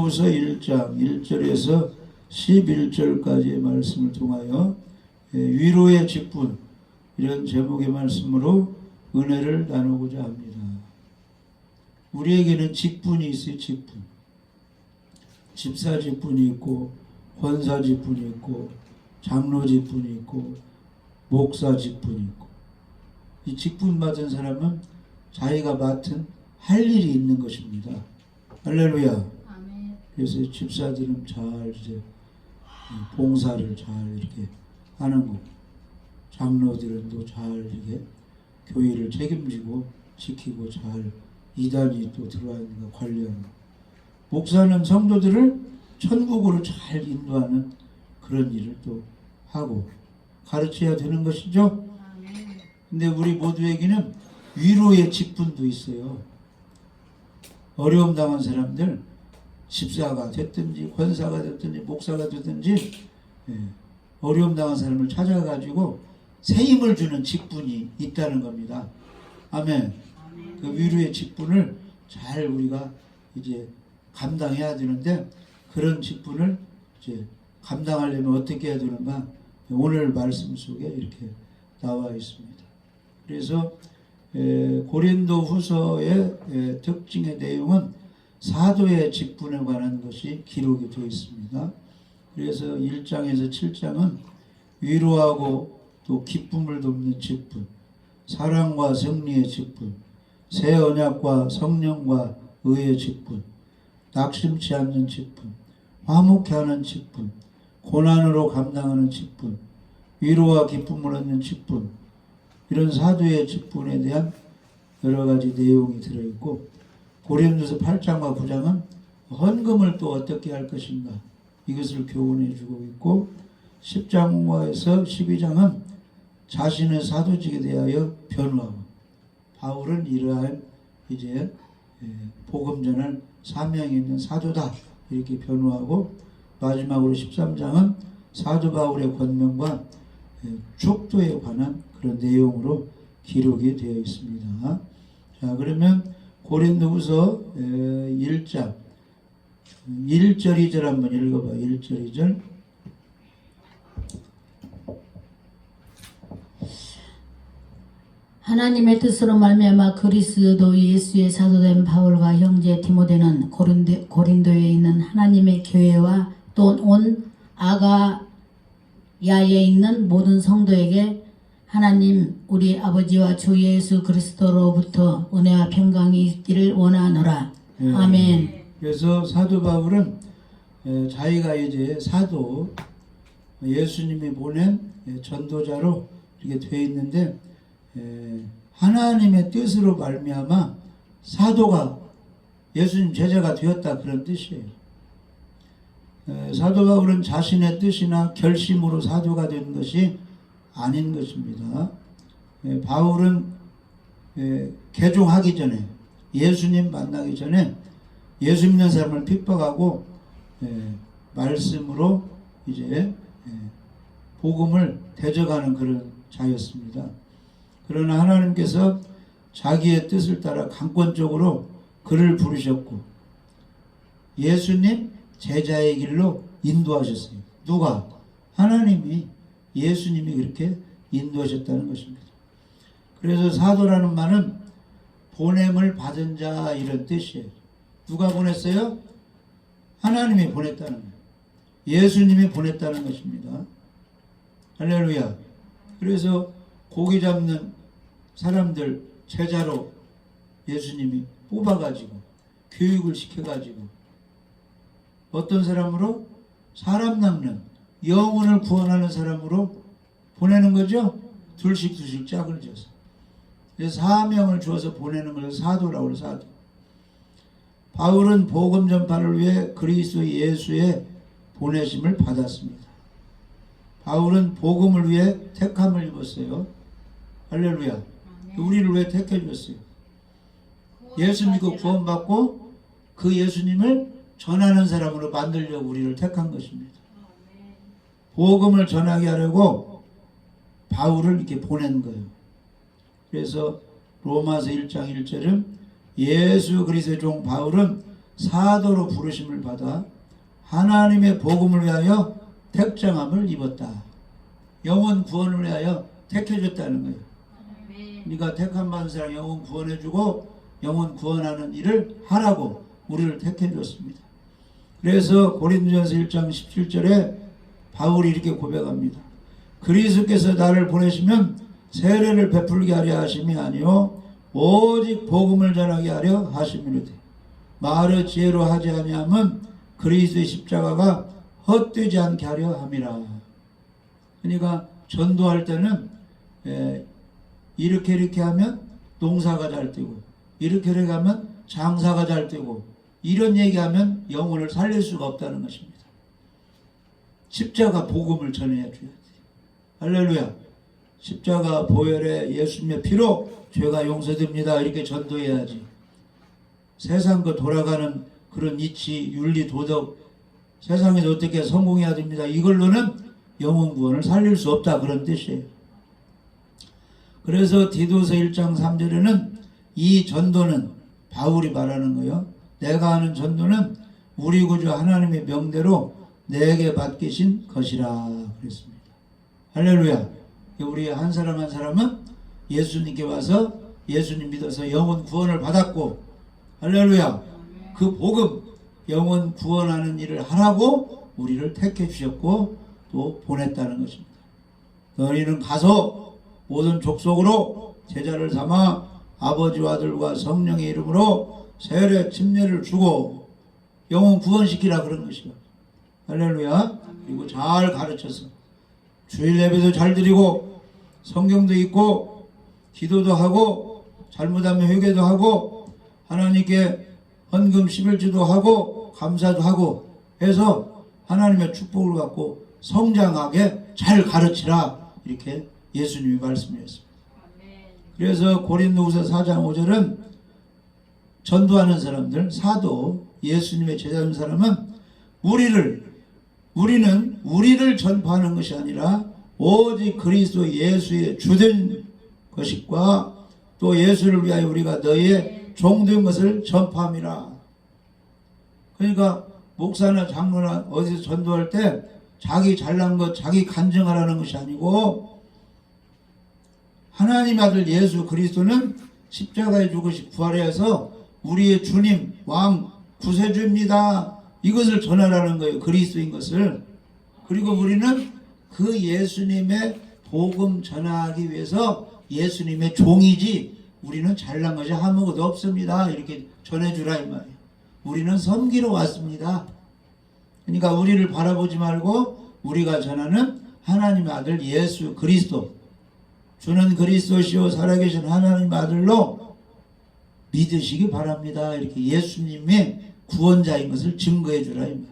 후서 1장 1절에서 11절까지의 말씀을 통하여 위로의 직분, 이런 제목의 말씀으로 은혜를 나누고자 합니다. 우리에게는 직분이 있어요. 직분. 집사 직분이 있고, 권사 직분이 있고, 장로 직분이 있고, 목사 직분이 있고, 이 직분 받은 사람은 자기가 맡은 할 일이 있는 것입니다. 할렐루야. 아멘. 그래서 집사들은 잘 이제 봉사를 잘 이렇게 하는 거고, 장로들은 또 잘 이렇게 교회를 책임지고 지키고 잘 이단이 또 들어와 있는 거 관리하는 거. 목사는 성도들을 천국으로 잘 인도하는 그런 일을 또 하고 가르쳐야 되는 것이죠. 아멘. 근데 우리 모두에게는 위로의 직분도 있어요. 어려움 당한 사람들, 집사가 됐든지 권사가 됐든지 목사가 됐든지 어려움 당한 사람을 찾아가지고 새 힘을 주는 직분이 있다는 겁니다. 아멘. 그 위로의 직분을 잘 우리가 이제 감당해야 되는데, 그런 직분을 이제 감당하려면 어떻게 해야 되는가? 오늘 말씀 속에 이렇게 나와 있습니다. 그래서 고린도 후서의 특징의 내용은 사도의 직분에 관한 것이 기록이 되어 있습니다. 그래서 1장에서 7장은 위로하고 또 기쁨을 돕는 직분, 사랑과 승리의 직분, 새 언약과 성령과 의의 직분, 낙심치 않는 직분, 화목해 하는 직분, 고난으로 감당하는 직분, 위로와 기쁨을 얻는 직분, 이런 사도의 직분에 대한 여러 가지 내용이 들어있고, 고린도서 8장과 9장은 헌금을 또 어떻게 할 것인가, 이것을 교훈해 주고 있고, 10장에서 12장은 자신의 사도직에 대하여 변호하고, 바울은 이러한 이제 복음 전할 사명이 있는 사도다, 이렇게 변호하고, 마지막으로 13장은 사도 바울의 권면과 축도에 관한 그런 내용으로 기록이 되어 있습니다. 자, 그러면 고린도후서 1장 1절 2절 한번 읽어봐. 1절 2절. 하나님의 뜻으로 말미암아 그리스도 예수의 사도된 바울과 형제 디모데는 고린도에 있는 하나님의 교회와 또 온 아가야에 있는 모든 성도에게 하나님 우리 아버지와 주 예수 그리스도로부터 은혜와 평강이 있기를 원하노라. 아멘. 그래서 사도 바울은 자기가 이제 사도, 예수님이 보낸 전도자로 이렇게 되어 있는데, 하나님의 뜻으로 말미암아 사도가, 예수님 제자가 되었다, 그런 뜻이에요. 사도 바울은 자신의 뜻이나 결심으로 사도가 된 것이 아닌 것입니다. 바울은 개종하기 전에, 예수님 만나기 전에 예수 믿는 사람을 핍박하고 말씀으로 이제 복음을 대적하는 그런 자였습니다. 그러나 하나님께서 자기의 뜻을 따라 강권적으로 그를 부르셨고 예수님 제자의 길로 인도하셨어요. 누가? 하나님이, 예수님이 그렇게 인도하셨다는 것입니다. 그래서 사도라는 말은 보냄을 받은 자, 이런 뜻이에요. 누가 보냈어요? 하나님이 보냈다는 거예요. 예수님이 보냈다는 것입니다. 할렐루야. 그래서 고기 잡는 사람들 제자로 예수님이 뽑아가지고 교육을 시켜가지고 어떤 사람으로? 사람 낚는, 영혼을 구원하는 사람으로 보내는 거죠. 둘씩 짝을 져서. 그래서 사명을 주어서 보내는 걸 사도라고 해요. 사도. 바울은 복음 전파를 위해 그리스도 예수의 보내심을 받았습니다. 바울은 복음을 위해 택함을 입었어요. 할렐루야. 우리를 왜 택해 주셨어요? 예수 믿고 구원받고 그 예수님을 전하는 사람으로 만들려고 우리를 택한 것입니다. 복음을 전하게 하려고 바울을 이렇게 보낸 거예요. 그래서 로마서 1장 1절은 예수 그리스도의 종 바울은 사도로 부르심을 받아 하나님의 복음을 위하여 택정함을 입었다. 영혼 구원을 위하여 택해줬다는 거예요. 그러니까 택한 받은 사람 영혼 구원해주고 영혼 구원하는 일을 하라고 우리를 택해줬습니다. 그래서 고린도전서 1장 17절에 바울이 이렇게 고백합니다. 그리스도께서 나를 보내시면 세례를 베풀게 하려 하심이 아니요 오직 복음을 전하게 하려 하심이로되 말을 지혜로 하지 아니하면 그리스도의 십자가가 헛되지 않게 하려 함이라. 그러니까 전도할 때는 이렇게 하면 농사가 잘 되고 이렇게 하면 장사가 잘 되고 이런 얘기하면 영혼을 살릴 수가 없다는 것입니다. 십자가 복음을 전해야 줘야 돼. 할렐루야. 십자가 보혈에 예수님의 피로 죄가 용서됩니다. 이렇게 전도해야지. 세상 거 돌아가는 그런 이치, 윤리, 도덕 세상에서 어떻게 성공해야 됩니다. 이걸로는 영혼 구원을 살릴 수 없다. 그런 뜻이에요. 그래서 디도서 1장 3절에는 이 전도는 바울이 말하는 거예요. 내가 하는 전도는 우리 구주 하나님의 명대로 내게 맡기신 것이라 그랬습니다. 할렐루야. 우리 한 사람 한 사람은 예수님께 와서 예수님 믿어서 영혼 구원을 받았고, 할렐루야. 그 복음 영혼 구원하는 일을 하라고 우리를 택해 주셨고 또 보냈다는 것입니다. 너희는 가서 모든 족속으로 제자를 삼아 아버지와 아들과 성령의 이름으로 세례 침례를 주고 영혼 구원시키라 그런 것이요. 할렐루야. 그리고 잘 가르쳐서 주일 예배도 잘 드리고 성경도 읽고 기도도 하고 잘못하면 회개도 하고 하나님께 헌금 11주도 하고 감사도 하고 해서 하나님의 축복을 받고 성장하게 잘 가르치라. 이렇게 예수님이 말씀하셨습니다. 그래서 고린도후서 4장 5절은 전도하는 사람들, 사도, 예수님의 제자인 사람은 우리는 우리를 전파하는 것이 아니라 오직 그리스도 예수의 주된 것과 또 예수를 위하여 우리가 너희의 종된 것을 전파함이라. 그러니까 목사나 장로나 어디서 전도할 때 자기 잘난 것, 자기 간증하라는 것이 아니고 하나님 아들 예수 그리스도는 십자가에 죽으시 부활해서 우리의 주님, 왕, 구세주입니다. 이것을 전하라는 거예요. 그리스도인 것을. 그리고 우리는 그 예수님의 복음 전하기 위해서 예수님의 종이지 우리는 잘난 것이 아무것도 없습니다. 이렇게 전해주라 이 말이에요. 우리는 섬기러 왔습니다. 그러니까 우리를 바라보지 말고 우리가 전하는 하나님의 아들 예수 그리스도, 주는 그리스도시요 살아계신 하나님의 아들로 믿으시기 바랍니다. 이렇게 예수님의 구원자인 것을 증거해 주라 이 말이에요.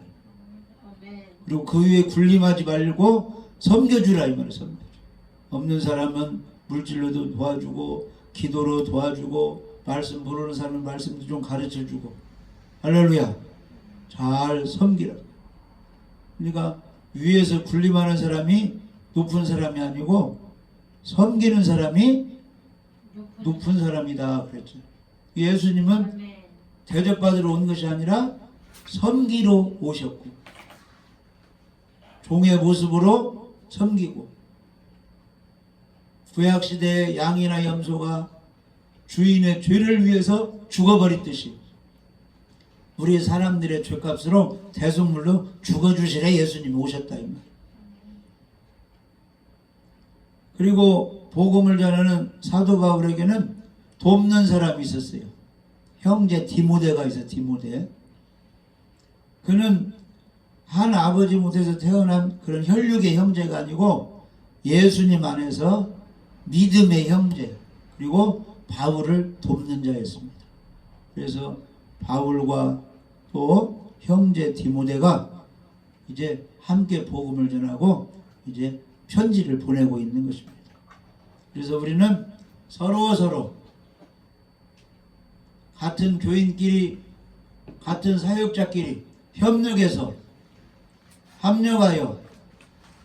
그리고 그 위에 군림하지 말고 섬겨주라 이 말이에요. 섬겨주라. 없는 사람은 물질로도 도와주고 기도로 도와주고 말씀 모르는 사람은 말씀도 좀 가르쳐주고 할렐루야. 잘 섬기라. 그러니까 위에서 군림하는 사람이 높은 사람이 아니고 섬기는 사람이 높은 사람이다 그랬죠. 예수님은 대접받으러 온 것이 아니라 섬기러 오셨고 종의 모습으로 섬기고 구약시대의 양이나 염소가 주인의 죄를 위해서 죽어버렸듯이 우리 사람들의 죄값으로 대속물로 죽어주시래 예수님이 오셨다 이 말. 그리고 복음을 전하는 사도 바울에게는 돕는 사람이 있었어요. 형제 디모데가 있어요. 디모데. 그는 한 아버지 못에서 태어난 그런 혈육의 형제가 아니고 예수님 안에서 믿음의 형제 그리고 바울을 돕는 자였습니다. 그래서 바울과 또 형제 디모데가 이제 함께 복음을 전하고 이제 편지를 보내고 있는 것입니다. 그래서 우리는 서로 같은 교인끼리 같은 사역자끼리 협력해서 합력하여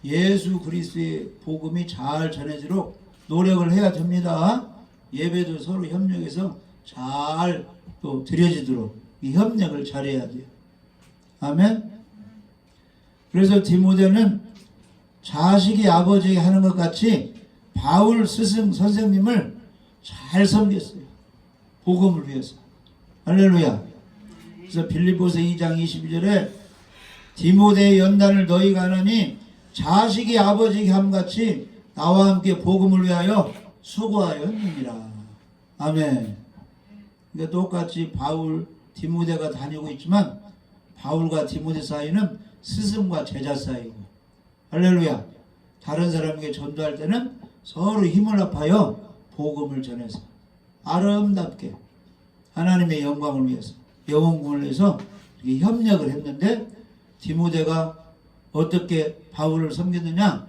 예수 그리스도의 복음이 잘 전해지도록 노력을 해야 됩니다. 예배도 서로 협력해서 잘 또 드려지도록 이 협력을 잘해야 돼요. 아멘. 그래서 디모데는 자식이 아버지에게 하는 것 같이 바울 스승 선생님을 잘 섬겼어요. 복음을 위해서. 할렐루야. 그래서 빌립보서 2장 22절에 디모데의 연단을 너희가 하느니 자식이 아버지에게 함같이 나와 함께 복음을 위하여 수고하였느니라. 아멘. 그러니까 똑같이 바울, 디모데가 다니고 있지만 바울과 디모데 사이는 스승과 제자 사이고, 할렐루야. 다른 사람에게 전도할 때는 서로 힘을 합하여 복음을 전해서 아름답게 하나님의 영광을 위해서, 영혼구원을 위해서 이렇게 협력을 했는데, 디모데가 어떻게 바울을 섬겼느냐?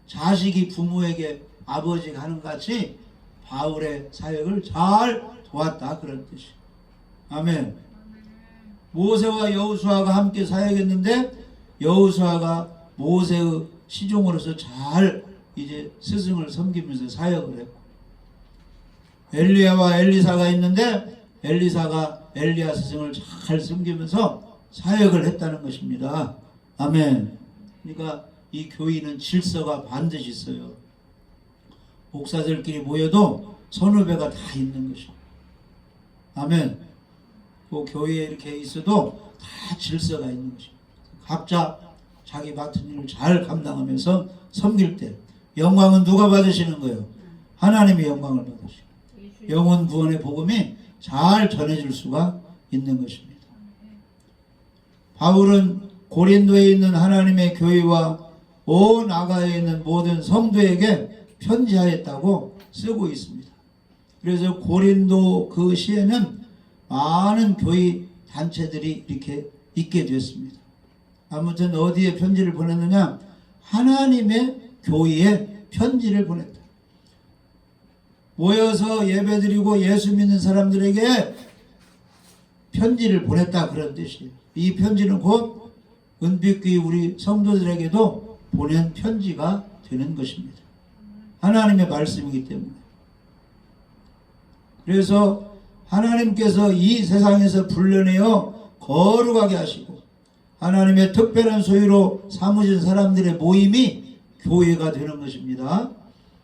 자식이 부모에게 아버지가 하는 것 같이 바울의 사역을 잘 도왔다, 그런 뜻이에요. 아멘. 모세와 여호수아가 함께 사역했는데 여호수아가 모세의 시종으로서 잘 이제 스승을 섬기면서 사역을 했고, 엘리야와 엘리사가 있는데 엘리사가 엘리야 스승을 잘 섬기면서 사역을 했다는 것입니다. 아멘. 그러니까 이 교회는 질서가 반드시 있어요. 목사들끼리 모여도 선후배가 다 있는 것입니다. 아멘. 그 교회에 이렇게 있어도 다 질서가 있는 것입니다. 각자 자기 맡은 일을 잘 감당하면서 섬길 때 영광은 누가 받으시는 거예요? 하나님이 영광을 받으시고 영혼 구원의 복음이 잘 전해질 수가 있는 것입니다. 바울은 고린도에 있는 하나님의 교회와 온 아가에 있는 모든 성도에게 편지하였다고 쓰고 있습니다. 그래서 고린도 그 시에는 많은 교회 단체들이 이렇게 있게 되었습니다. 아무튼 어디에 편지를 보냈느냐? 하나님의 교회에 편지를 보냈다. 모여서 예배드리고 예수 믿는 사람들에게 편지를 보냈다, 그런 뜻이에요. 이 편지는 곧 은빛교회 우리 성도들에게도 보낸 편지가 되는 것입니다. 하나님의 말씀이기 때문에. 그래서 하나님께서 이 세상에서 불러내어 거룩하게 하시고 하나님의 특별한 소유로 삼으신 사람들의 모임이 교회가 되는 것입니다.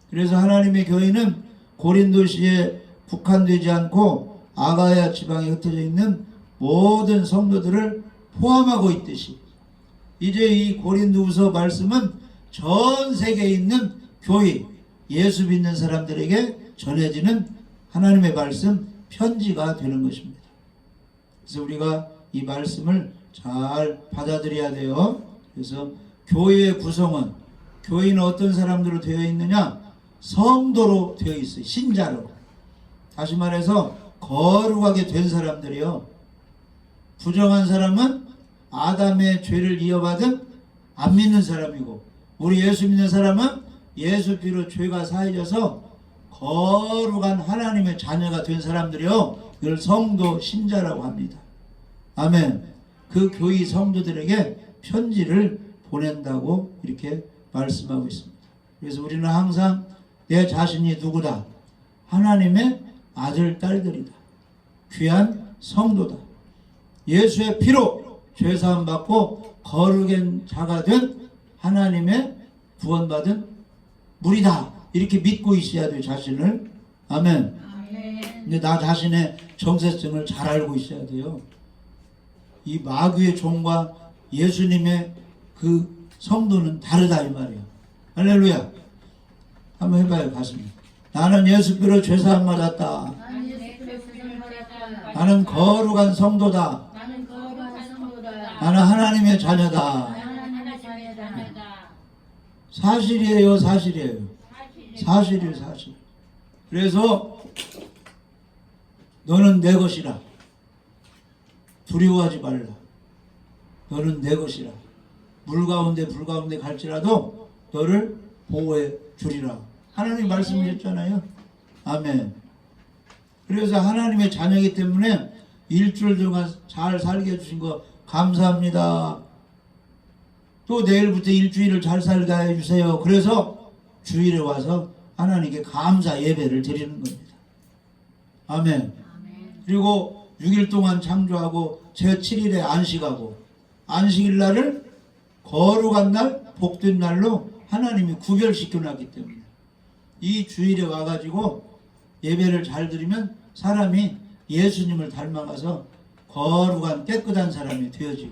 그래서 하나님의 교회는 고린도시에 국한되지 않고 아가야 지방에 흩어져 있는 모든 성도들을 포함하고 있듯이 이제 이 고린도후서 말씀은 전 세계에 있는 교회, 예수 믿는 사람들에게 전해지는 하나님의 말씀, 편지가 되는 것입니다. 그래서 우리가 이 말씀을 잘 받아들여야 돼요. 그래서 교회의 구성은, 교회는 어떤 사람들로 되어 있느냐? 성도로 되어 있어요. 신자로. 다시 말해서 거룩하게 된 사람들이요. 부정한 사람은 아담의 죄를 이어받은 안 믿는 사람이고, 우리 예수 믿는 사람은 예수 피로 죄가 사해져서 거룩한 하나님의 자녀가 된 사람들이요. 이걸 성도, 신자라고 합니다. 아멘. 그 교회 성도들에게 편지를 보낸다고 이렇게 말씀하고 있습니다. 그래서 우리는 항상 내 자신이 누구다? 하나님의 아들, 딸들이다. 귀한 성도다. 예수의 피로 죄사함 받고 거룩한 자가 된 하나님의 구원받은 무리다. 이렇게 믿고 있어야 돼요, 자신을. 아멘. 근데 나 자신의 정체성을 잘 알고 있어야 돼요. 이 마귀의 종과 예수님의 그 성도는 다르다, 이 말이에요. 할렐루야. 한번 해봐요, 가슴에. 나는 예수께로 죄사함 받았다. 나는 거룩한 성도다. 나는 하나님의 자녀다. 사실이에요, 사실이에요. 사실이에요, 사실. 그래서 너는 내 것이라. 두려워하지 말라. 너는 내 것이라. 물 가운데 불 가운데 갈지라도 너를 보호해 주리라. 하나님 말씀하셨잖아요. 아멘. 그래서 하나님의 자녀이기 때문에 일주일 동안 잘 살게 해주신 거 감사합니다. 또 내일부터 일주일을 잘 살게 해주세요. 그래서 주일에 와서 하나님께 감사 예배를 드리는 겁니다. 아멘. 그리고 6일 동안 창조하고 제7일에 안식하고 안식일 날을 거룩한 날, 복된 날로 하나님이 구별시켜 놨기 때문에 이 주일에 와가지고 예배를 잘 드리면 사람이 예수님을 닮아가서 거룩한 깨끗한 사람이 되어지고,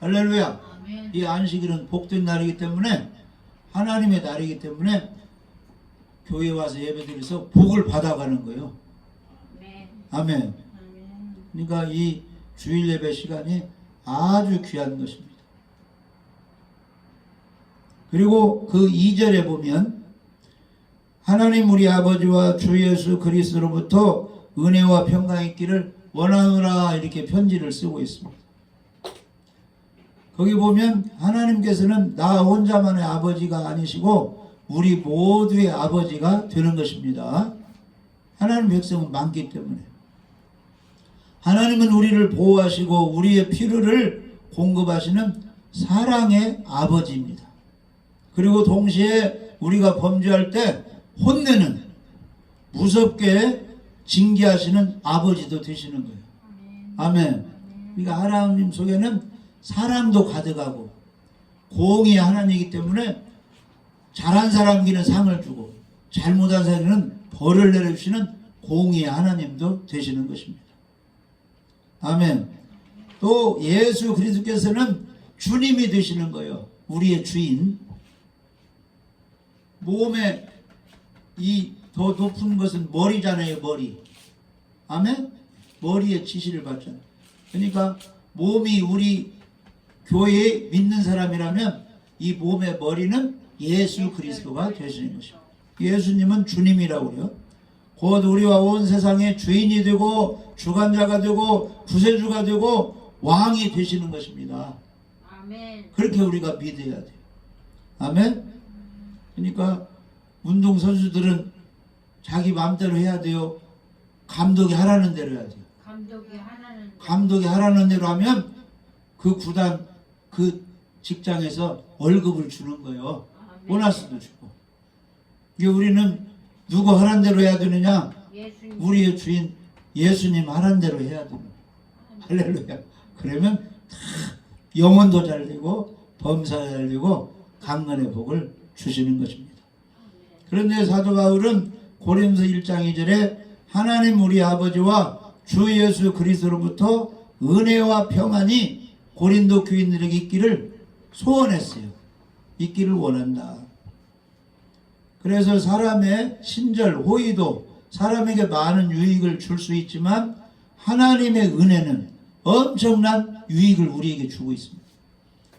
할렐루야. 아멘. 이 안식일은 복된 날이기 때문에, 하나님의 날이기 때문에 교회 와서 예배 드려서 복을 받아가는 거예요. 아멘. 아멘. 그러니까 이 주일 예배 시간이 아주 귀한 것입니다. 그리고 그 2절에 보면 하나님 우리 아버지와 주 예수 그리스도로부터 은혜와 평강이 있기를 원하노라, 이렇게 편지를 쓰고 있습니다. 거기 보면 하나님께서는 나 혼자만의 아버지가 아니시고 우리 모두의 아버지가 되는 것입니다. 하나님 백성은 많기 때문에. 하나님은 우리를 보호하시고 우리의 필요를 공급하시는 사랑의 아버지입니다. 그리고 동시에 우리가 범죄할 때 혼내는, 무섭게 징계하시는 아버지도 되시는 거예요. 아멘. 그러니까 하나님 속에는 사랑도 가득하고 공의 하나님이기 때문에 잘한 사람에게는 상을 주고 잘못한 사람에게는 벌을 내려주시는 공의 하나님도 되시는 것입니다. 아멘. 또 예수 그리스도께서는 주님이 되시는 거예요. 우리의 주인. 몸에 이 더 높은 것은 머리잖아요. 머리. 아멘. 머리의 지시를 받잖아요. 그러니까 몸이 우리 교회에 믿는 사람이라면 이 몸의 머리는 예수 그리스도가 되시는 것입니다. 예수님은 주님이라고 그래요. 곧 우리와 온 세상의 주인이 되고 주관자가 되고 구세주가 되고 왕이 되시는 것입니다. 아멘. 그렇게 우리가 믿어야 돼요. 아멘. 그러니까 운동선수들은 자기 마음대로 해야 돼요? 감독이 하라는 대로 해야 돼요? 감독이 하라는 대로 하면 그 구단, 그 직장에서 월급을 주는 거예요. 아멘. 보너스도 주고. 이게 우리는 누구 하라는 대로 해야 되느냐? 예수님. 우리의 주인 예수님 하라는 대로 해야 됩니다. 할렐루야. 그러면 다 영혼도 잘 되고 범사가 잘 되고 강건의 복을 주시는 것입니다. 그런데 사도 바울은 고린도서 1장 2절에 하나님 우리 아버지와 주 예수 그리스도로부터 은혜와 평안이 고린도 교인들에게 있기를 소원했어요. 있기를 원한다. 그래서 사람의 신절, 호의도 사람에게 많은 유익을 줄 수 있지만 하나님의 은혜는 엄청난 유익을 우리에게 주고 있습니다.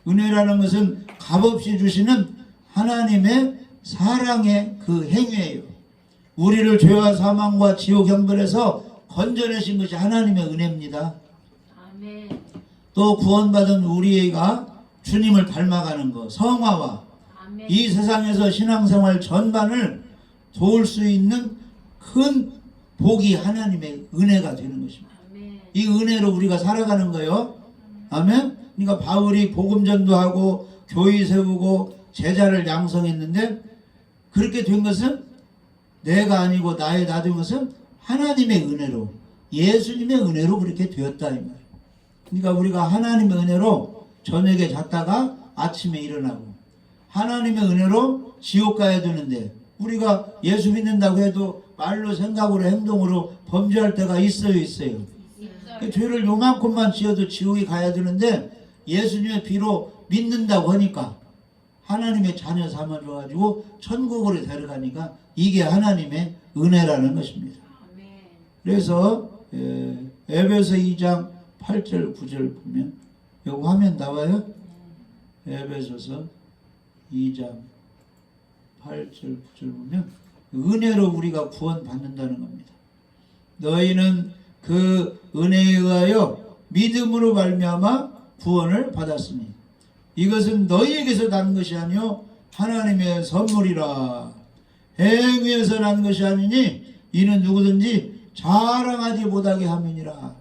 은혜라는 것은 값없이 주시는 하나님의 사랑의 그 행위예요. 우리를 죄와 사망과 지옥 형벌에서 건져내신 것이 하나님의 은혜입니다. 아멘. 또 구원받은 우리가 주님을 닮아가는 것, 성화와 아멘. 이 세상에서 신앙생활 전반을 도울 수 있는 큰 복이 하나님의 은혜가 되는 것입니다. 아멘. 이 은혜로 우리가 살아가는 거예요. 아멘. 그러니까 바울이 복음 전도하고 교회 세우고 제자를 양성했는데 그렇게 된 것은 내가 아니고 나의 나된 것은 하나님의 은혜로, 예수님의 은혜로 그렇게 되었다 이 말이에요. 그러니까 우리가 하나님의 은혜로 저녁에 잤다가 아침에 일어나고, 하나님의 은혜로 지옥 가야 되는데 우리가 예수 믿는다고 해도 말로 생각으로 행동으로 범죄할 때가 있어요. 그 죄를 요만큼만 지어도 지옥에 가야 되는데 예수님의 피로 믿는다고 하니까 하나님의 자녀 삼아줘가지고 천국으로 데려가니까 이게 하나님의 은혜라는 것입니다. 그래서 에베소 2장 8절 9절 보면 여기 화면 나와요. 에베소서 2장 8절 9절 보면 은혜로 우리가 구원 받는다는 겁니다. 너희는 그 은혜에 의하여 믿음으로 말미암아 구원을 받았으니 이것은 너희에게서 난 것이 아니요 하나님의 선물이라. 행위에서 난 것이 아니니 이는 누구든지 자랑하지 못하게 함이니라.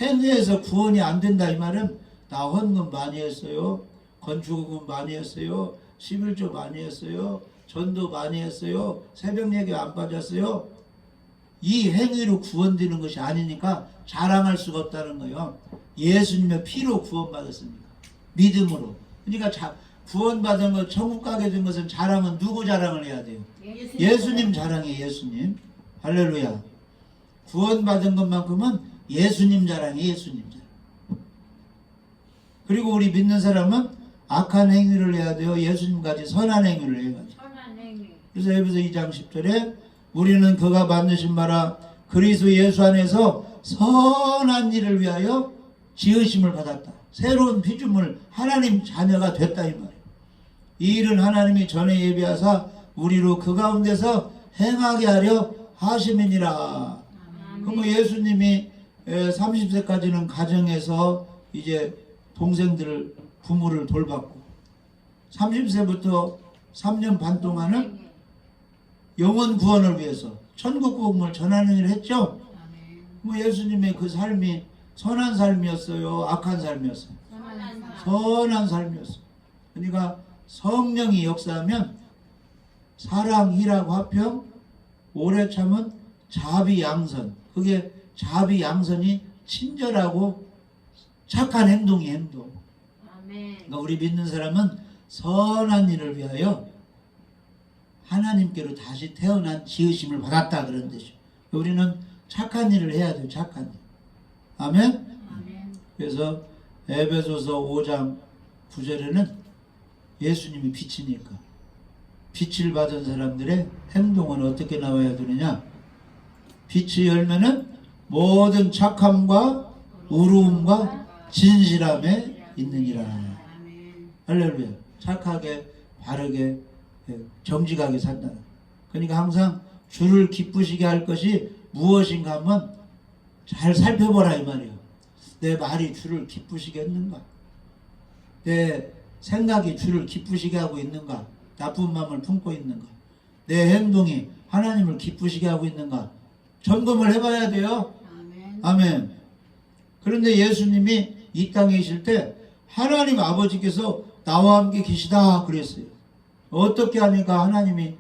행위에서 구원이 안 된다 이 말은 나 헌금 많이 했어요, 건축금 많이 했어요, 11조 많이 했어요, 전도 많이 했어요, 새벽 예배 안 빠졌어요. 이 행위로 구원되는 것이 아니니까 자랑할 수가 없다는 거예요. 예수님의 피로 구원받았습니다. 믿음으로. 그러니까 구원받은 것, 천국 가게 된 것은 자랑은 누구 자랑을 해야 돼요? 예수님 자랑이에요. 예수님. 할렐루야. 구원받은 것만큼은 예수님 자랑이에요. 예수님 자랑. 그리고 우리 믿는 사람은 악한 행위를 해야 돼요? 예수님같이 선한 행위를 해야죠. 그래서 에베소 2장 10절에 우리는 그가 만드신 바라 그리스도 예수 안에서 선한 일을 위하여 지으심을 받았다. 새로운 피조물 하나님 자녀가 됐다 이 말이에요. 이 일은 하나님이 전에 예비하사 우리로 그 가운데서 행하게 하려 하심이니라. 그럼 예수님이 30세까지는 가정에서 이제 동생들을 부모를 돌봤고 30세부터 3년 반 동안은 영혼 구원을 위해서 천국 복음을 전하는 일을 했죠. 뭐 예수님의 그 삶이 선한 삶이었어요? 악한 삶이었어요? 선한 삶이었어요. 그러니까 성령이 역사하면 사랑, 희락, 화평, 오래 참은 자비, 양선. 그게 자비, 양선이 친절하고 착한 행동이 행동. 그러니까 우리 믿는 사람은 선한 일을 위하여 하나님께로 다시 태어난 지으심을 받았다 그런 뜻이죠. 우리는 착한 일을 해야 돼요. 착한 일. 아멘? 그래서 에베소서 5장 9절에는 예수님이 빛이니까 빛을 받은 사람들의 행동은 어떻게 나와야 되느냐? 빛이 열면은 모든 착함과 의로움과 진실함에 있느니라. 할렐루야. 착하게 바르게 정직하게 산다. 그러니까 항상 주를 기쁘시게 할 것이 무엇인가 하면 잘 살펴보라 이 말이에요. 내 말이 주를 기쁘시게 했는가? 내 생각이 주를 기쁘시게 하고 있는가? 나쁜 마음을 품고 있는가? 내 행동이 하나님을 기쁘시게 하고 있는가? 점검을 해봐야 돼요. 아멘. 그런데 예수님이 이 땅에 계실 때 하나님 아버지께서 나와 함께 계시다 그랬어요. 어떻게 하니까 하나님이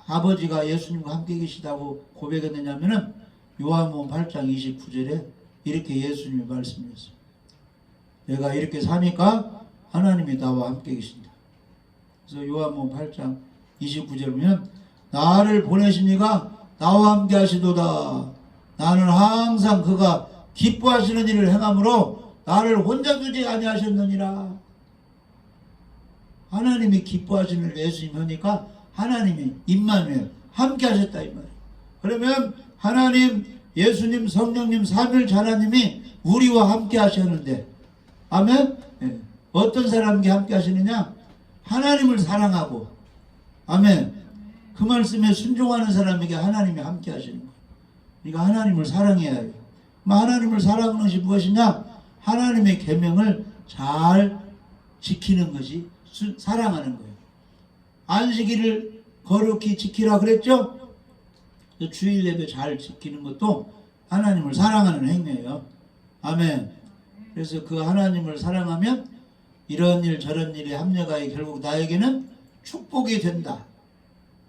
아버지가 예수님과 함께 계시다고 고백했느냐면은 요한복음 8장 29절에 이렇게 예수님이 말씀하셨어요. 내가 이렇게 사니까 하나님이 나와 함께 계신다. 그래서 요한복음 8장 29절 보면 나를 보내신 이가 나와 함께 하시도다. 나는 항상 그가 기뻐하시는 일을 행함으로 나를 혼자 두지 아니하셨느니라. 하나님이 기뻐하시는 일을 예수님이 하니까 하나님이 임마누엘 함께 하셨다 이 말이에요. 그러면 하나님, 예수님, 성령님, 삼위일체 하나님이 우리와 함께 하셨는데 아멘? 네. 어떤 사람에게 함께 하시느냐? 하나님을 사랑하고 아멘. 그 말씀에 순종하는 사람에게 하나님이 함께 하시는 거예요. 그러니까 하나님을 사랑해야 해요. 하나님을 사랑하는 것이 무엇이냐? 하나님의 계명을 잘 지키는 것이 사랑하는 거예요. 안식일을 거룩히 지키라 그랬죠? 주일 예배 잘 지키는 것도 하나님을 사랑하는 행위예요. 아멘. 그래서 그 하나님을 사랑하면 이런 일 저런 일에 합력하여 결국 나에게는 축복이 된다.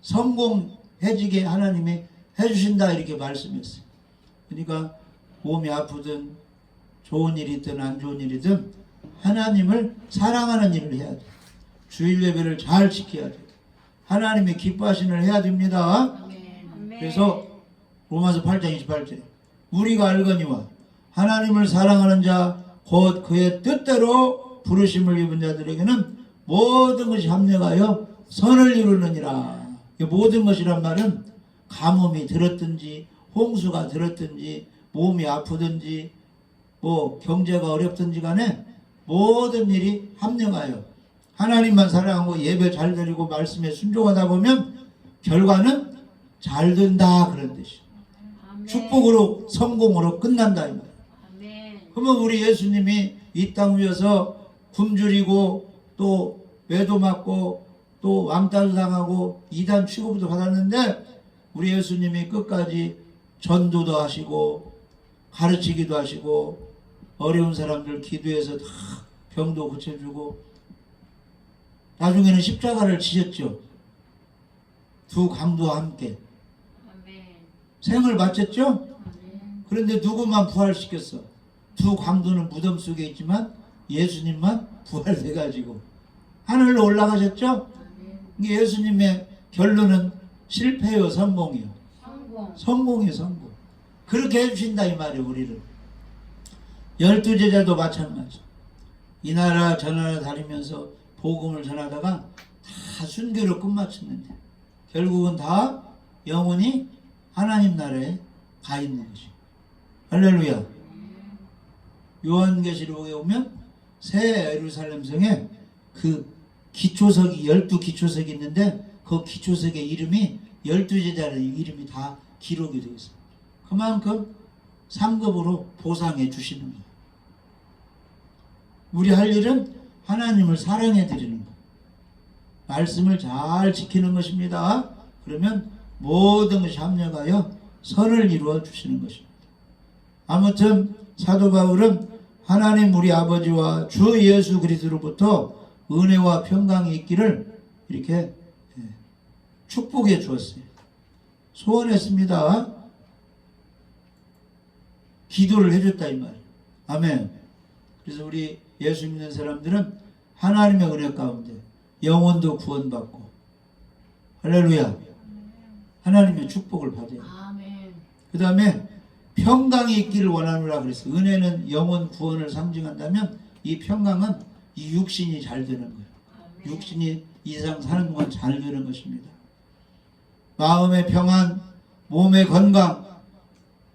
성공해지게 하나님이 해주신다 이렇게 말씀했어요. 그러니까 몸이 아프든 좋은 일이 있든 안 좋은 일이든 하나님을 사랑하는 일을 해야 돼. 주일 예배를 잘 지켜야 돼. 하나님이 기뻐하시는 일을 해야 됩니다. 그래서 로마서 8장 28절 우리가 알거니와 하나님을 사랑하는 자 곧 그의 뜻대로 부르심을 입은 자들에게는 모든 것이 합력하여 선을 이루느니라. 모든 것이란 말은 가뭄이 들었든지 홍수가 들었든지 몸이 아프든지 뭐 경제가 어렵든지 간에 모든 일이 합력하여 하나님만 사랑하고 예배 잘 드리고 말씀에 순종하다 보면 결과는 잘 된다 그런 뜻이에요. 축복으로 성공으로 끝난다 이 말이에요. 그러면 우리 예수님이 이 땅 위에서 굶주리고 또 매도 맞고 또 왕따도 당하고 이단 취급도 받았는데 우리 예수님이 끝까지 전도도 하시고 가르치기도 하시고 어려운 사람들 기도해서 다 병도 고쳐주고 나중에는 십자가를 지셨죠. 두 강도와 함께 생을 바쳤죠? 그런데 누구만 부활시켰어? 두 강도는 무덤 속에 있지만 예수님만 부활돼가지고 하늘로 올라가셨죠? 예수님의 결론은 실패요, 성공이요? 성공이요, 성공. 그렇게 해주신다 이 말이에요. 우리를 12제자도 마찬가지. 이 나라 저 나라 다니면서 복음을 전하다가 다 순교로 끝마쳤는데 결국은 다 영원히 하나님 나라에 가 있는 것이에요. 할렐루야. 요한계시록에 오면 새 예루살렘 성에 그 기초석이 12기초석이 있는데 그 기초석의 이름이 12제자의 이름이 다 기록이 되어 있어요. 그만큼 상급으로 보상해 주시는 거예요. 우리 할 일은 하나님을 사랑해 드리는 거예요. 말씀을 잘 지키는 것입니다. 그러면 모든 것이 합력하여 선을 이루어 주시는 것입니다. 아무튼 사도 바울은 하나님 우리 아버지와 주 예수 그리스도로부터 은혜와 평강이 있기를 이렇게 축복해 주었어요. 소원했습니다. 기도를 해줬다 이 말이에요. 아멘. 그래서 우리 예수 믿는 사람들은 하나님의 은혜 가운데 영혼도 구원받고 할렐루야. 하나님의 축복을 받아요. 그 다음에 평강이 있기를 원하노라 그랬어요. 은혜는 영혼 구원을 상징한다면 이 평강은 이 육신이 잘 되는 거예요. 육신이 이 세상 사는 동안 잘 되는 것입니다. 마음의 평안, 몸의 건강,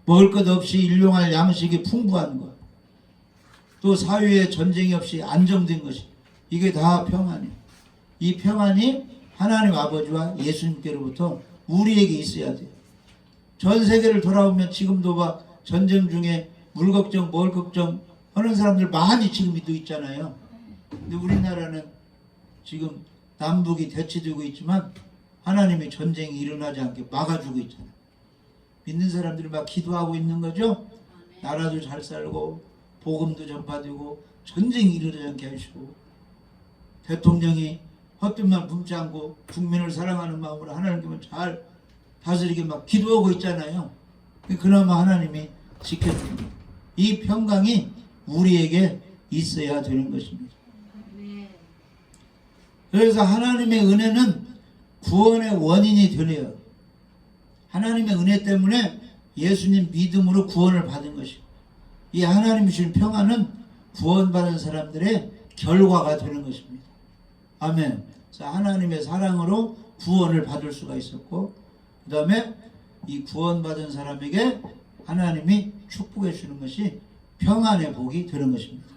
먹을 것 없이 일용할 양식이 풍부한 것, 또 사회에 전쟁이 없이 안정된 것이, 이게 다 평안이에요. 이 평안이 하나님 아버지와 예수님께로부터 우리에게 있어야 돼요. 전 세계를 돌아보면 지금도 막 전쟁 중에 물 걱정, 먹을 걱정 하는 사람들 많이 지금도 있잖아요. 근데 우리나라는 지금 남북이 대치되고 있지만 하나님이 전쟁이 일어나지 않게 막아주고 있잖아요. 믿는 사람들이 막 기도하고 있는 거죠. 나라도 잘 살고 복음도 전파되고 전쟁이 일어나지 않게 하시고 대통령이 헛된 품지 않고 국민을 사랑하는 마음으로 하나님께만 잘 다스리게 막 기도하고 있잖아요. 그나마 하나님이 지켜줍니다. 이 평강이 우리에게 있어야 되는 것입니다. 그래서 하나님의 은혜는 구원의 원인이 되네요. 하나님의 은혜 때문에 예수님 믿음으로 구원을 받은 것이고 이 하나님이 주신 평안은 구원받은 사람들의 결과가 되는 것입니다. 아멘. 자, 하나님의 사랑으로 구원을 받을 수가 있었고 그 다음에 이 구원받은 사람에게 하나님이 축복해 주는 것이 평안의 복이 되는 것입니다.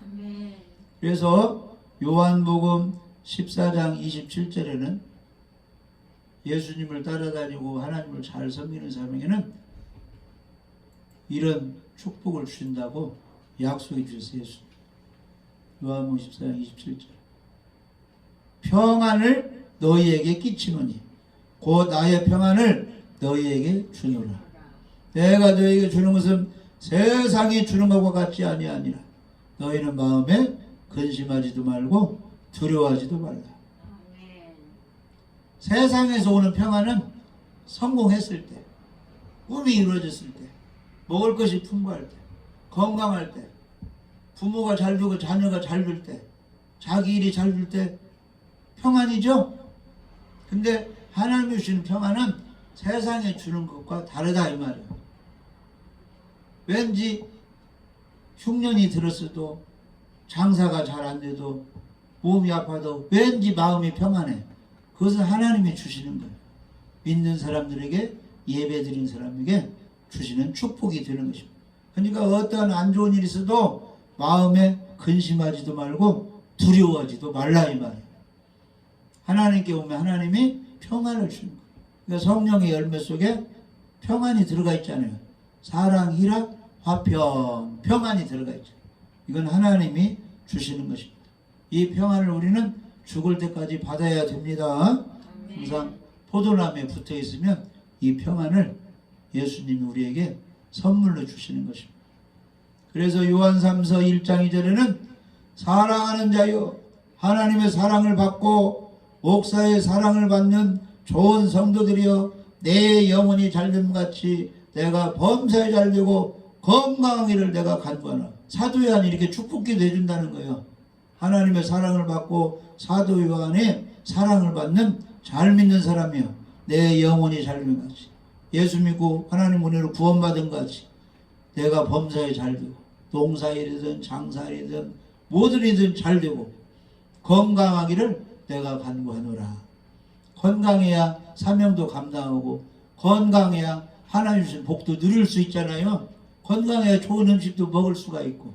그래서 요한복음 14장 27절에는 예수님을 따라다니고 하나님을 잘 섬기는 사람에게는 이런 축복을 주신다고 약속해 주셨어요. 예수님. 요한복음 14장 27절 평안을 너희에게 끼치노니 곧 나의 평안을 너희에게 주노라. 내가 너희에게 주는 것은 세상이 주는 것과 같지 아니하니라. 너희는 마음에 근심하지도 말고 두려워하지도 말라. 세상에서 오는 평안은 성공했을 때, 꿈이 이루어졌을 때, 먹을 것이 풍부할 때, 건강할 때, 부모가 잘 되고 자녀가 잘 될 때, 자기 일이 잘 될 때 평안이죠? 근데 하나님이 주시는 평안은 세상에 주는 것과 다르다 이 말이에요. 왠지 흉년이 들었어도 장사가 잘 안 돼도 몸이 아파도 왠지 마음이 평안해. 그것은 하나님이 주시는 거예요. 믿는 사람들에게 예배드린 사람에게 주시는 축복이 되는 것입니다. 그러니까 어떠한 안 좋은 일이 있어도 마음에 근심하지도 말고 두려워하지도 말라 이 말이에요. 하나님께 오면 하나님이 평안을 주는 거예요. 그러니까 성령의 열매 속에 평안이 들어가 있잖아요. 사랑, 희락, 화평, 평안이 들어가 있죠. 이건 하나님이 주시는 것입니다. 이 평안을 우리는 죽을 때까지 받아야 됩니다. 항상 포도나무에 붙어 있으면 이 평안을 예수님이 우리에게 선물로 주시는 것입니다. 그래서 요한 3서 1장 2절에는 사랑하는 자여 하나님의 사랑을 받고 목사의 사랑을 받는 좋은 성도들이여 내 영혼이 잘됨 같이 내가 범사에 잘 되고 건강하기를 내가 간구하나. 사도 요한이 이렇게 축복기도 해준다는 거예요. 하나님의 사랑을 받고 사도 요한의 사랑을 받는 잘 믿는 사람이요. 내 영혼이 잘 되는 같이. 예수 믿고 하나님 은혜로 구원받은 같이 내가 범사에 잘 되고 농사일이든 장사일이든 뭐든 일이든 잘 되고 건강하기를 내가 간구하노라. 건강해야 사명도 감당하고 건강해야 하나님 주신 복도 누릴 수 있잖아요. 건강해야 좋은 음식도 먹을 수가 있고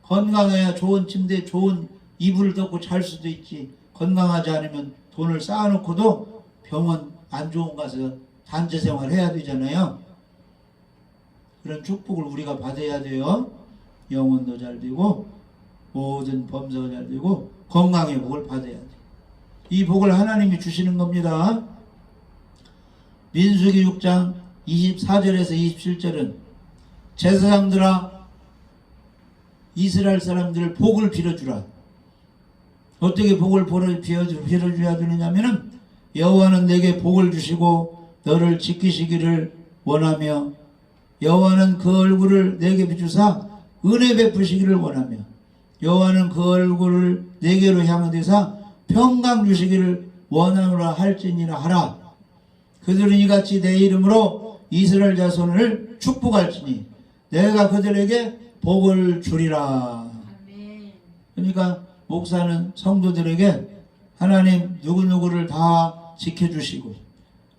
건강해야 좋은 침대 좋은 이불을 덮고 잘 수도 있지. 건강하지 않으면 돈을 쌓아놓고도 병원 안 좋은 가서 단체 생활 해야 되잖아요. 그런 축복을 우리가 받아야 돼요. 영혼도 잘 되고 모든 범사가 잘 되고 건강의 복을 받아야 돼. 이 복을 하나님이 주시는 겁니다. 민수기 6장 24절에서 27절은 제사장들아 이스라엘 사람들을 복을 빌어주라. 어떻게 복을 빌어줘야 되느냐면은 여호와는 내게 복을 주시고 너를 지키시기를 원하며 여호와는 그 얼굴을 내게 비추사 은혜 베푸시기를 원하며 여호와는 그 얼굴을 내게로 향하되사 평강 주시기를 원하노라 할지니라 하라. 그들은 이같이 내 이름으로 이스라엘 자손을 축복할지니 내가 그들에게 복을 주리라. 그러니까 목사는 성도들에게 하나님 누구누구를 다 지켜주시고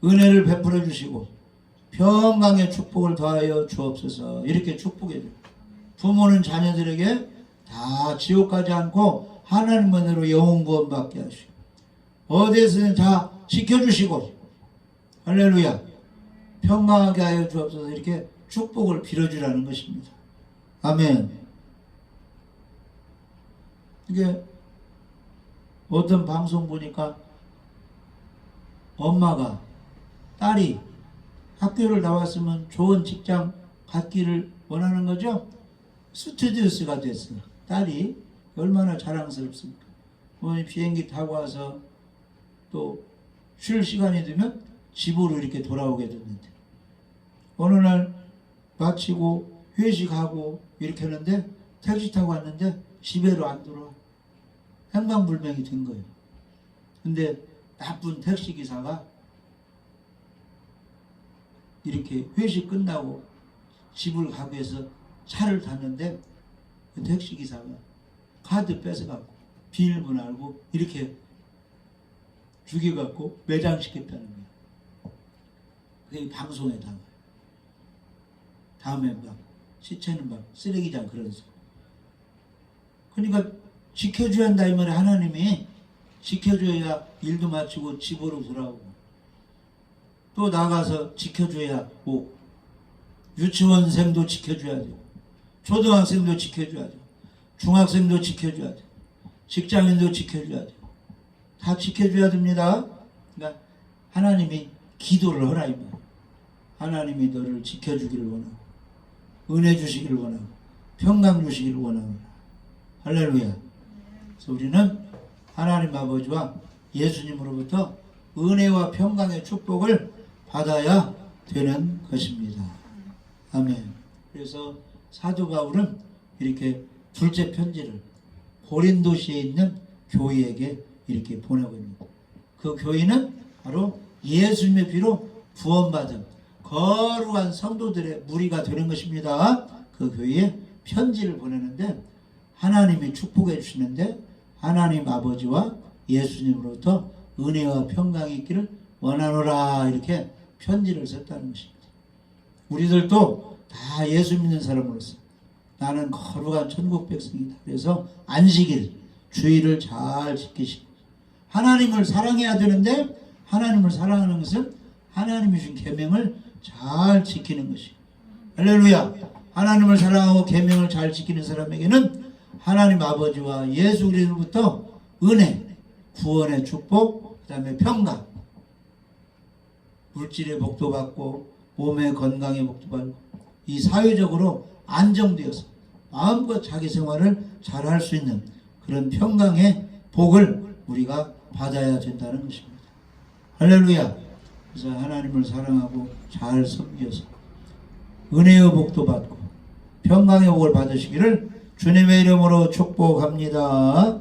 은혜를 베풀어 주시고 평강의 축복을 더하여 주옵소서 이렇게 축복해 줘요. 부모는 자녀들에게 다 지옥 가지 않고 하나님 은혜로 영혼 구원 받게 하시고 어디에서든 다 지켜주시고 할렐루야 평강하게 하여 주옵소서 이렇게 축복을 빌어주라는 것입니다. 아멘. 이게 어떤 방송 보니까 엄마가 딸이 학교를 나왔으면 좋은 직장 갖기를 원하는 거죠. 스튜디오스가 됐어요. 딸이 얼마나 자랑스럽습니까. 비행기 타고 와서 또 쉴 시간이 되면 집으로 이렇게 돌아오게 됐는데 어느 날 마치고 회식하고 이렇게 하는데 택시 타고 왔는데 집에로 안 들어와. 행방불명이 된 거예요. 근데 나쁜 택시기사가 이렇게 회식 끝나고 집을 가기 위해서 차를 탔는데 그 택시기사가 카드 뺏어갖고 비밀번호 알고 이렇게 죽여갖고 매장시켰다는 거예요. 그게 방송에 나와요. 다음에 막 시체는 막 쓰레기장 그러면서 그러니까 지켜줘야 한다 이 말에 하나님이 지켜줘야 일도 마치고 집으로 돌아오고 또 나가서 지켜줘야 뭐 유치원생도 지켜줘야 되고 초등학생도 지켜줘야 되고 중학생도 지켜줘야 되고 직장인도 지켜줘야 되고 다 지켜줘야 됩니다. 그러니까 하나님이 기도를 하라 이 말이에요. 하나님이 너를 지켜주기를 원하고 은혜 주시기를 원하고 평강 주시기를 원하고 할렐루야. 그래서 우리는 하나님 아버지와 예수님으로부터 은혜와 평강의 축복을 받아야 되는 것입니다. 아멘. 그래서 사도 바울은 이렇게 둘째 편지를 고린도시에 있는 교회에게 이렇게 보내고 있습니다. 그 교회는 바로 예수님의 피로 구원받은 거룩한 성도들의 무리가 되는 것입니다. 그 교회에 편지를 보내는데 하나님이 축복해 주시는데 하나님 아버지와 예수님으로부터 은혜와 평강이 있기를 원하노라 이렇게 편지를 썼다는 것입니다. 우리들도 다 예수 믿는 사람으로서 나는 거룩한 천국 백성이다. 그래서 안식일, 주일을 잘 지키시고 하나님을 사랑해야 되는데 하나님을 사랑하는 것은 하나님이 주신 계명을 잘 지키는 것이에요. 할렐루야. 하나님을 사랑하고 계명을 잘 지키는 사람에게는 하나님 아버지와 예수 그리스도로부터 은혜, 구원의 축복, 그 다음에 평강, 물질의 복도 받고 몸의 건강의 복도 받고 이 사회적으로 안정되어서 마음껏 자기 생활을 잘할 수 있는 그런 평강의 복을 우리가 받아야 된다는 것입니다. 할렐루야. 그래서 하나님을 사랑하고 잘 섬겨서 은혜의 복도 받고 평강의 복을 받으시기를 주님의 이름으로 축복합니다.